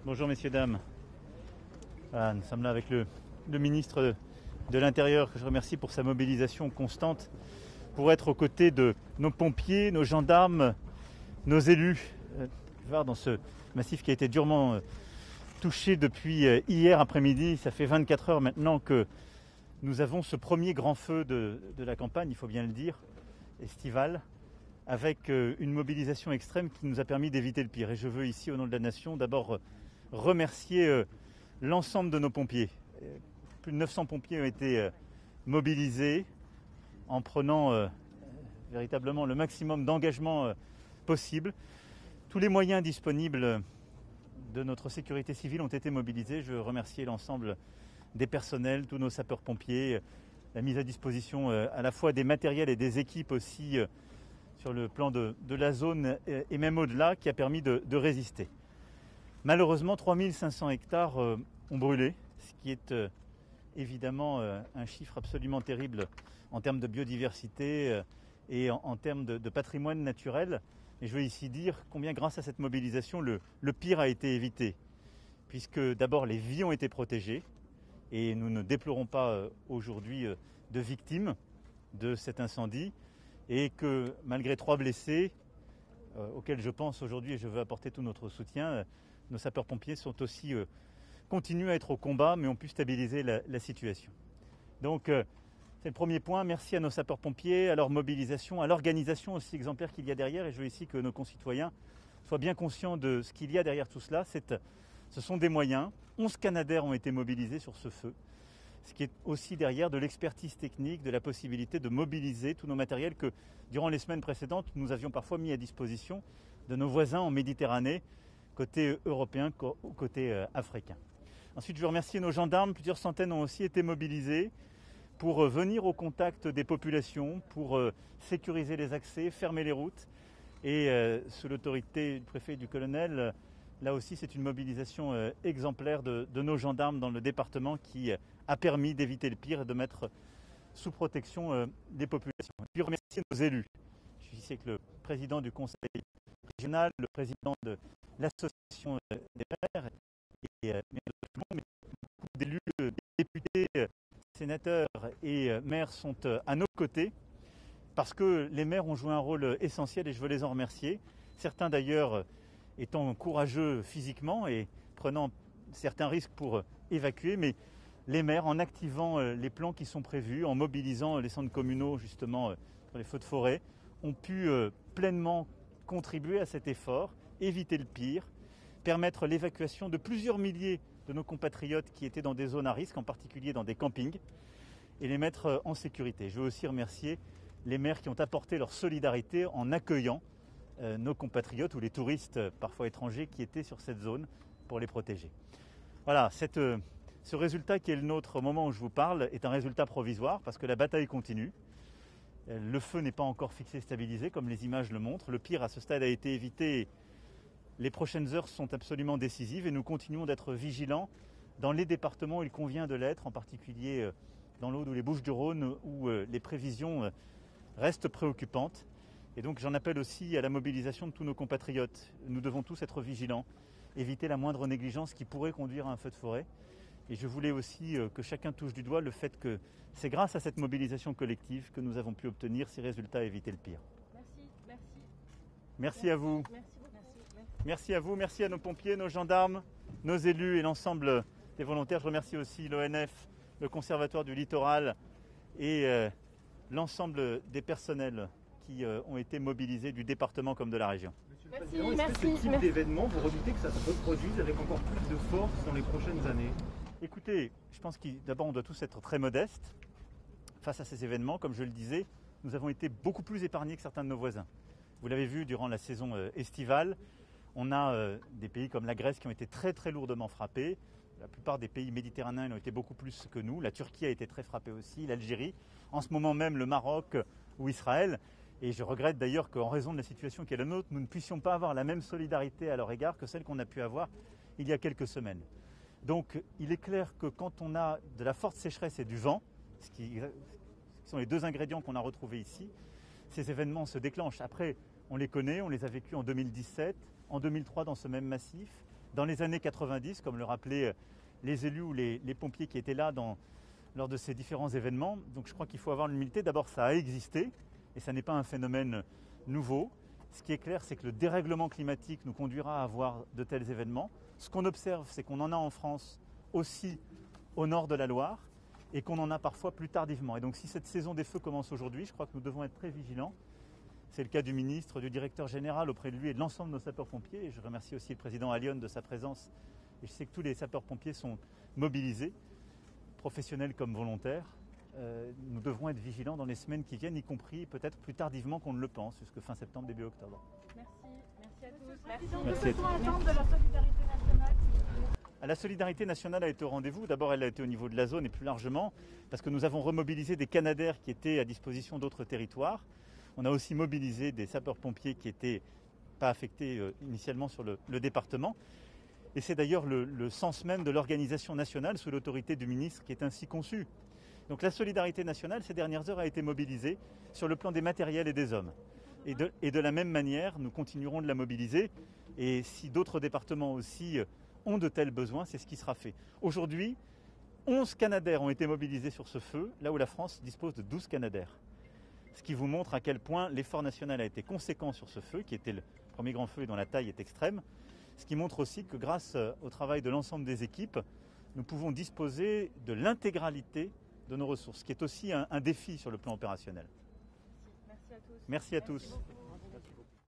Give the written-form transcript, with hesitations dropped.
Bonjour messieurs, dames. Voilà, nous sommes là avec le ministre de l'Intérieur, que je remercie pour sa mobilisation constante pour être aux côtés de nos pompiers, nos gendarmes, nos élus. Voir dans ce massif qui a été durement touché depuis hier après-midi. Ça fait 24 heures maintenant que nous avons ce premier grand feu de la campagne, il faut bien le dire, estivale, avec une mobilisation extrême qui nous a permis d'éviter le pire. Et je veux ici, au nom de la nation, d'abord remercier l'ensemble de nos pompiers. Plus de 900 pompiers ont été mobilisés en prenant véritablement le maximum d'engagement possible. Tous les moyens disponibles de notre sécurité civile ont été mobilisés. Je veux remercier l'ensemble des personnels, tous nos sapeurs-pompiers, la mise à disposition à la fois des matériels et des équipes aussi sur le plan de la zone et même au-delà, qui a permis de résister. Malheureusement, 3500 hectares ont brûlé, ce qui est évidemment un chiffre absolument terrible en termes de biodiversité et en termes de patrimoine naturel. Et je veux ici dire combien, grâce à cette mobilisation, le pire a été évité, puisque d'abord les vies ont été protégées et nous ne déplorons pas aujourd'hui de victimes de cet incendie, et que malgré 3 blessés, auxquels je pense aujourd'hui et je veux apporter tout notre soutien, nos sapeurs-pompiers sont aussi continuent à être au combat, mais ont pu stabiliser la situation. Donc c'est le premier point. Merci à nos sapeurs-pompiers, à leur mobilisation, à l'organisation aussi exemplaire qu'il y a derrière. Et je veux ici que nos concitoyens soient bien conscients de ce qu'il y a derrière tout cela. Ce sont des moyens. 11 Canadair ont été mobilisés sur ce feu. Ce qui est aussi derrière de l'expertise technique, de la possibilité de mobiliser tous nos matériels que, durant les semaines précédentes, nous avions parfois mis à disposition de nos voisins en Méditerranée, côté européen ou côté africain. Ensuite, je veux remercier nos gendarmes. Plusieurs centaines ont aussi été mobilisés pour venir au contact des populations, pour sécuriser les accès, fermer les routes. Et sous l'autorité du préfet et du colonel, là aussi, c'est une mobilisation exemplaire de nos gendarmes dans le département qui a permis d'éviter le pire et de mettre sous protection des populations. Et puis remercier nos élus. Je suis ici avec le président du conseil régional, le président de l'association des maires et beaucoup d'élus, députés, sénateurs et maires sont à nos côtés parce que les maires ont joué un rôle essentiel et je veux les en remercier. Certains d'ailleurs étant courageux physiquement et prenant certains risques pour évacuer, mais les maires, en activant les plans qui sont prévus, en mobilisant les centres communaux justement pour les feux de forêt, ont pu pleinement contribuer à cet effort, éviter le pire, permettre l'évacuation de plusieurs milliers de nos compatriotes qui étaient dans des zones à risque, en particulier dans des campings, et les mettre en sécurité. Je veux aussi remercier les maires qui ont apporté leur solidarité en accueillant nos compatriotes ou les touristes parfois étrangers qui étaient sur cette zone pour les protéger. Voilà, ce résultat qui est le nôtre au moment où je vous parle est un résultat provisoire parce que la bataille continue. Le feu n'est pas encore fixé, stabilisé comme les images le montrent. Le pire à ce stade a été évité. Les prochaines heures sont absolument décisives et nous continuons d'être vigilants dans les départements où il convient de l'être, en particulier dans l'Aude ou les Bouches-du-Rhône où les prévisions restent préoccupantes. Et donc j'en appelle aussi à la mobilisation de tous nos compatriotes. Nous devons tous être vigilants, éviter la moindre négligence qui pourrait conduire à un feu de forêt. Et je voulais aussi que chacun touche du doigt le fait que c'est grâce à cette mobilisation collective que nous avons pu obtenir ces résultats et éviter le pire. Merci à vous. Merci à vous, merci à nos pompiers, nos gendarmes, nos élus et l'ensemble des volontaires. Je remercie aussi l'ONF, le Conservatoire du Littoral et l'ensemble des personnels qui ont été mobilisés du département comme de la région. Monsieur le Président, est-ce que ce type d'événement, vous redoutez que ça se reproduise avec encore plus de force dans les prochaines années? Écoutez, je pense que d'abord on doit tous être très modestes face à ces événements. Comme je le disais, nous avons été beaucoup plus épargnés que certains de nos voisins. Vous l'avez vu durant la saison estivale, on a des pays comme la Grèce qui ont été très très lourdement frappés. La plupart des pays méditerranéens ont été beaucoup plus que nous. La Turquie a été très frappée aussi, l'Algérie, en ce moment même le Maroc ou Israël. Et je regrette d'ailleurs qu'en raison de la situation qui est la nôtre, nous ne puissions pas avoir la même solidarité à leur égard que celle qu'on a pu avoir il y a quelques semaines. Donc il est clair que quand on a de la forte sécheresse et du vent, ce qui sont les deux ingrédients qu'on a retrouvés ici, ces événements se déclenchent. Après, on les connaît, on les a vécus en 2017, en 2003 dans ce même massif, dans les années 90, comme le rappelaient les élus ou les pompiers qui étaient là lors de ces différents événements. Donc je crois qu'il faut avoir l'humilité. D'abord, ça a existé et ça n'est pas un phénomène nouveau. Ce qui est clair, c'est que le dérèglement climatique nous conduira à avoir de tels événements. Ce qu'on observe, c'est qu'on en a en France aussi au nord de la Loire et qu'on en a parfois plus tardivement. Et donc si cette saison des feux commence aujourd'hui, je crois que nous devons être très vigilants. C'est le cas du ministre, du directeur général auprès de lui et de l'ensemble de nos sapeurs-pompiers. Et je remercie aussi le président Allione de sa présence. Et je sais que tous les sapeurs-pompiers sont mobilisés, professionnels comme volontaires. Nous devrons être vigilants dans les semaines qui viennent, y compris peut-être plus tardivement qu'on ne le pense, jusque fin septembre, début octobre. Merci à tous. Merci. Que peut-on attendre de la solidarité nationale ? La solidarité nationale a été au rendez-vous. D'abord, elle a été au niveau de la zone et plus largement, parce que nous avons remobilisé des Canadair qui étaient à disposition d'autres territoires. On a aussi mobilisé des sapeurs-pompiers qui n'étaient pas affectés initialement sur le département. Et c'est d'ailleurs le sens même de l'organisation nationale sous l'autorité du ministre qui est ainsi conçue. Donc la solidarité nationale, ces dernières heures, a été mobilisée sur le plan des matériels et des hommes. Et de la même manière, nous continuerons de la mobiliser. Et si d'autres départements aussi ont de tels besoins, c'est ce qui sera fait. Aujourd'hui, 11 Canadair ont été mobilisés sur ce feu, là où la France dispose de 12 Canadair. Ce qui vous montre à quel point l'effort national a été conséquent sur ce feu, qui était le premier grand feu et dont la taille est extrême. Ce qui montre aussi que grâce au travail de l'ensemble des équipes, nous pouvons disposer de l'intégralité de nos ressources, ce qui est aussi un défi sur le plan opérationnel. Merci à tous. Merci à tous. Beaucoup.